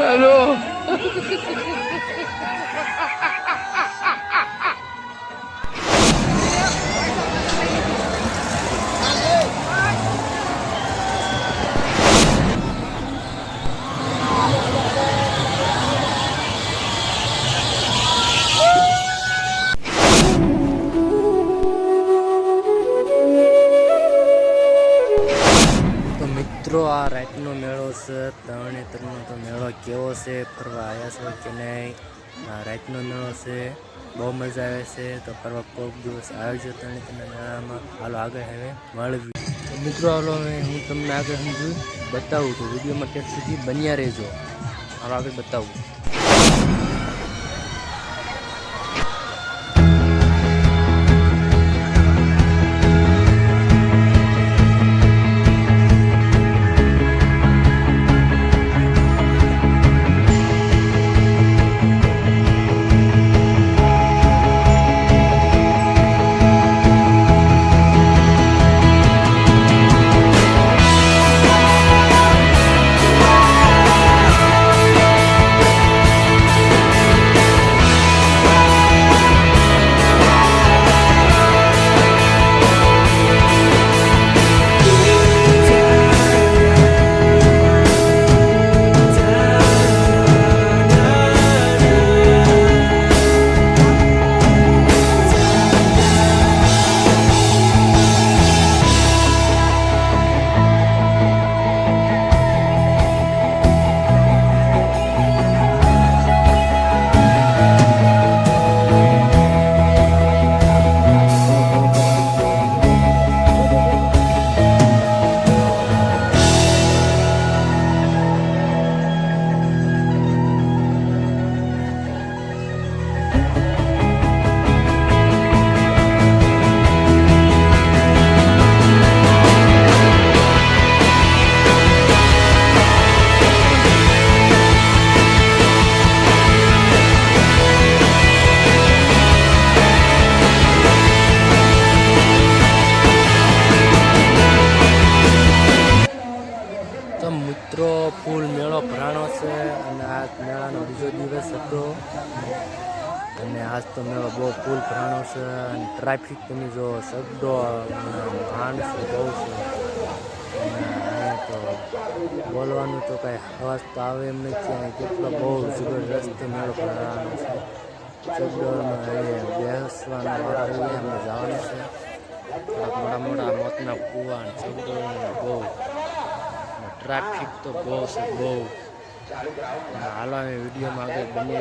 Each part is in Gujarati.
हेलो। મિત્રો આ રાતનો મેળો છે, તરણેતરનો તો મેળો કેવો છે, ફરવા આવ્યા છો કે નહીં? આ રાતનો મેળો છે, બહુ મજા આવે છે. તો ફરવા કોઈક દિવસ આવ્યો તરણેતરના મેળામાં. હાલો આગળ હવે મળવી. તો મિત્રો હાલો હું તમને આગળ સમજું બતાવું છું, વિડીયોમાં ટેક્સ સુધી બન્યા રહેજો. હાલો આગળ બતાવું. મિત્રો ફૂલ મેળો ભરાણો છે અને આ મેળાનો બીજો દિવસ હતો અને આજ તો મેળો બહુ ફૂલ ભરાણો છે અને ટ્રાફિક તમે જો શબ્દો માણસો બહુ છે અને અહીંયા તો બોલવાનું તો કાંઈ અવાજ તો આવે એમ નથી. અને કેટલો બહુ જબરદસ્ત મેળો ભરાણો છે. શબ્દોમાં બેસવાના વાળા અમને જવાનું છે. મોટા મોટા મોતના કુવા અને શબ્દો બહુ ટ્રાફિક તો બહુ છે બહુ. હાલો અમે વિડીયોમાં આગળ બની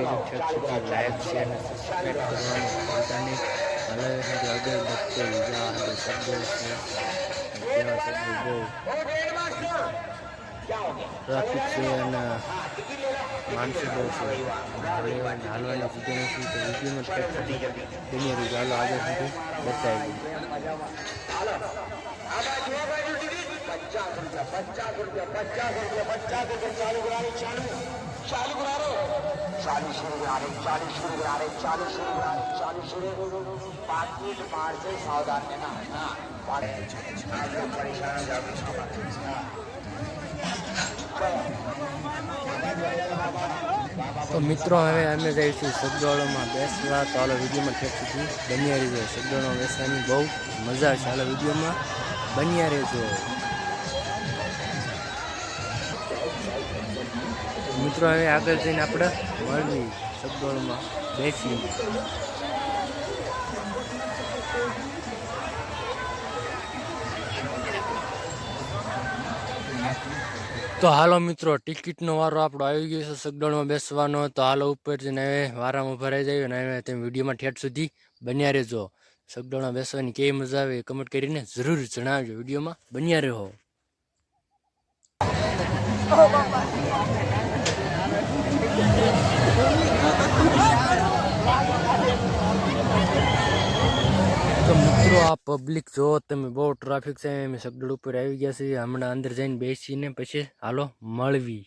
લાઈક શેર અને સબસ્ક્રાઈબ કરવાનું ભૂલતા નહીં. હાલો આગળ બધે બીજા શબ્દો છે કેવા શબ્દો બહુ ટ્રાફિક છે અને માણસો બહુ છે. હાલવાની જગ્યા નથી તો વિડીયોમાં ઠેક સુધી બની રહ્યું. ચાલો આગળ સુધી બતાવી. 50 रुपया चालू करा रहे, चालू करा रहे, 40 शुरू करा रहे, 40 शुरू करा रहे, 40 शुरू करा रहे, 40 शुरू 5 मार्च से सावधान रहना है ना. તો મિત્રો હવે અમે જઈશું સગડોળમાં બેસવા. તો હાલો વિડીયોમાં ઠેક સુધી બન્યા રહેજો. સગડોળમાં બેસવાની બહુ મજા છે. હાલો વિડીયોમાં બન્યા રહેજો. મિત્રો હવે આગળ જઈને આપણે મળવી સગડોળમાં બેસી. તો હાલો મિત્રો ટિકિટનો વારો આપણો આવી ગયો છે સગડોળમાં બેસવાનો. તો હાલો ઉપર જઈને હવે વારામાં ભરાઈ જાય અને હવે તમે વિડીયોમાં ઠેઠ સુધી બન્યા રહેજો. સગડોળમાં બેસવાની કેવી મજા આવે કમેન્ટ કરીને જરૂર જણાવજો. વિડીયોમાં બન્યા રહો. તો મિત્રો આ પબ્લિક જો તમે બહુ ટ્રાફિક છે. અમે સગડોળ ઉપર આવી ગયા છીએ. હમણાં અંદર જઈને બેસીને પછી હાલો મળવી.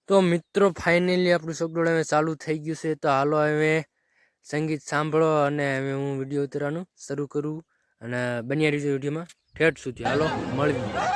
તો મિત્રો ફાઇનલી આપણું સગડોળ હવે ચાલુ થઈ ગયું છે. તો હાલો હવે સંગીત સાંભળો અને હવે હું વિડીયો ઉતારવાનું શરૂ કરું અને બન્યા રહીજો વિડીયોમાં ઠેઠ સુધી. હાલો મળવી.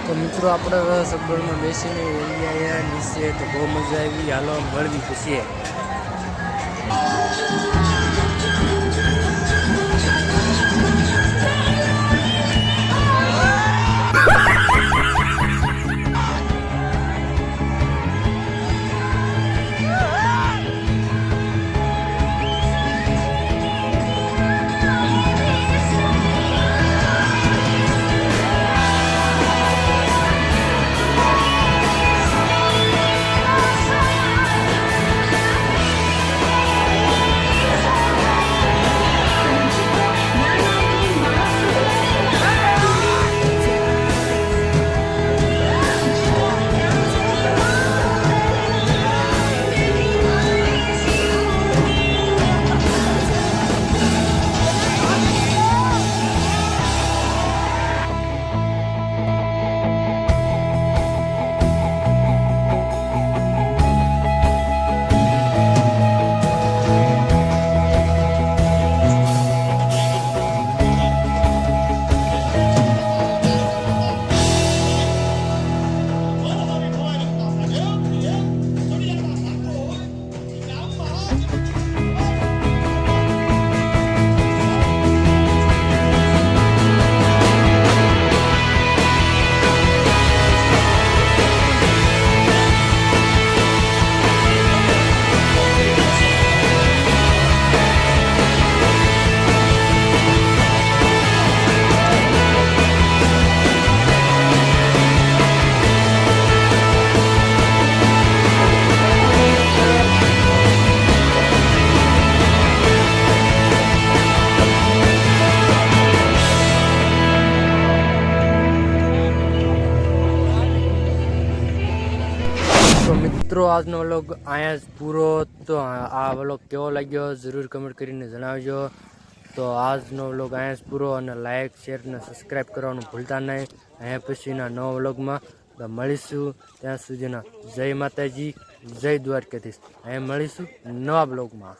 તો મિત્રો આપણે સગવડમાં બેસીને અહીંયા નીચે તો બહુ મજા આવી. હાલો મળવી પછી. તો મિત્રો આજનો વ્લોગ અહીંયા જ પૂરો. તો આ વ્લોગ કેવો લાગ્યો જરૂર કમેન્ટ કરીને જણાવજો. તો આજનો વ્લોગ અહીંયા જ પૂરો અને લાઇક શેર અને સબસ્ક્રાઈબ કરવાનું ભૂલતા નહીં. અહીંયા પછીના નવા વ્લોગમાં મળીશું. ત્યાં સુધીના જય માતાજી, જય દ્વારકાધીશ. અહીંયા મળીશું નવા વ્લોગમાં.